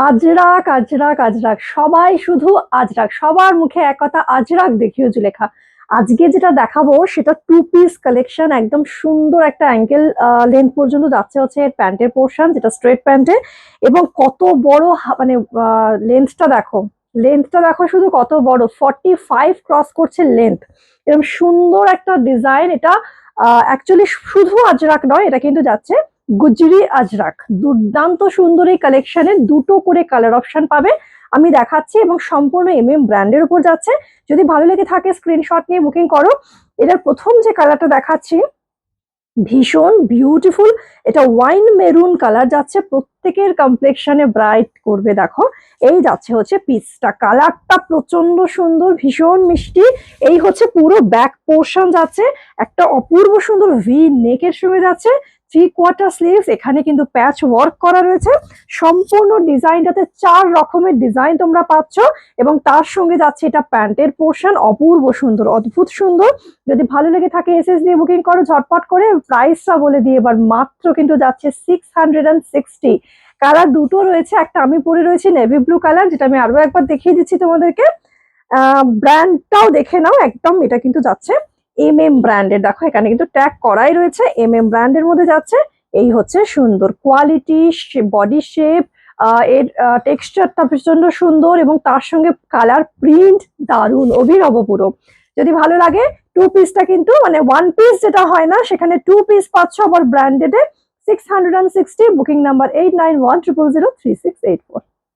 আজরাক আজরাক আজরাক, সবাই শুধু আজরাক, সবার মুখে এক কথা আজরাক দেখিও জুলেখা। আজকে যেটা দেখাবো সেটা টু পিস কালেকশন, একদম সুন্দর একটা অ্যাঙ্কেল লেন্থ পর্যন্ত যাচ্ছে হচ্ছে এর প্যান্টের পোর্শন, যেটা স্ট্রেট প্যান্টে। এবং কত বড় মানে লেন্থটা দেখো, লেন্থটা দেখো শুধু কত বড়, 45 ক্রস করছে লেন্থ। এরকম সুন্দর একটা ডিজাইন এটা। অ্যাকচুয়ালি শুধু আজরাক নয়, এটা কিন্তু যাচ্ছে গুজরি আজরাক। দুর্দান্ত সুন্দর এই কালেকশনে দুটো করে কালার অপশন পাবে, আমি দেখাচ্ছি, এবং সম্পূর্ণ ব্র্যান্ডের উপর যাচ্ছে। যদি ভালো লেগে থাকে স্ক্রিনশট নিয়ে বুকিং করো। এটার প্রথম যে কালারটা দেখাচ্ছি ভীষণ বিউটিফুল, এটা ওয়াইন মেরুন কালার যাচ্ছে, প্রত্যেকের কমপ্লেকশনে ব্রাইট করবে। দেখো এই যাচ্ছে হচ্ছে পিসটা, কালারটা প্রচন্ড সুন্দর, ভীষণ মিষ্টি। এই হচ্ছে পুরো ব্যাক পোর্শন যাচ্ছে, একটা অপূর্ব সুন্দর ভি নেকের সঙ্গে যাচ্ছে, 3/4 স্লিভস, এখানে কিন্তু প্যাচ ওয়ার্ক করা রয়েছে। সম্পূর্ণ ডিজাইনটাতে 4 রকমের ডিজাইন তোমরা পাচ্ছ, এবং তার সঙ্গে যাচ্ছে এটা প্যান্টের পোর্শন, অপূর্ব সুন্দর, অদ্ভুত সুন্দর। যদি ভালো লেগে থাকে এসএস দিয়ে বুকিং করো ঝটপট করে। প্রাইসটা বলে দিই এবার, মাত্র কিন্তু যাচ্ছে 660। কালার দুটো রয়েছে, একটা আমি পরে রয়েছি নেভি ব্লু কালার, যেটা আমি আরো একবার দেখিয়ে দিচ্ছি তোমাদেরকে। ব্র্যান্ডটাও দেখে নাও, একদম এটা কিন্তু যাচ্ছে ব্র্যান্ডের। দেখো এখানে কিন্তু ট্যাগ করাই রয়েছে, ব্র্যান্ডের মধ্যে যাচ্ছে। এই হচ্ছে সুন্দর কোয়ালিটি, বডি শেপ, এর টেক্সচারটা প্রচন্ড সুন্দর, এবং তার সঙ্গে কালার প্রিন্ট দারুণ, অভিনব পুরো। যদি ভালো লাগে টু পিসটা কিন্তু মানে ওয়ান পিস যেটা হয় না, সেখানে টু পিস পাচ্ছ আবার ব্র্যান্ডেডে। 660, বুকিং নাম্বার 89100368 4।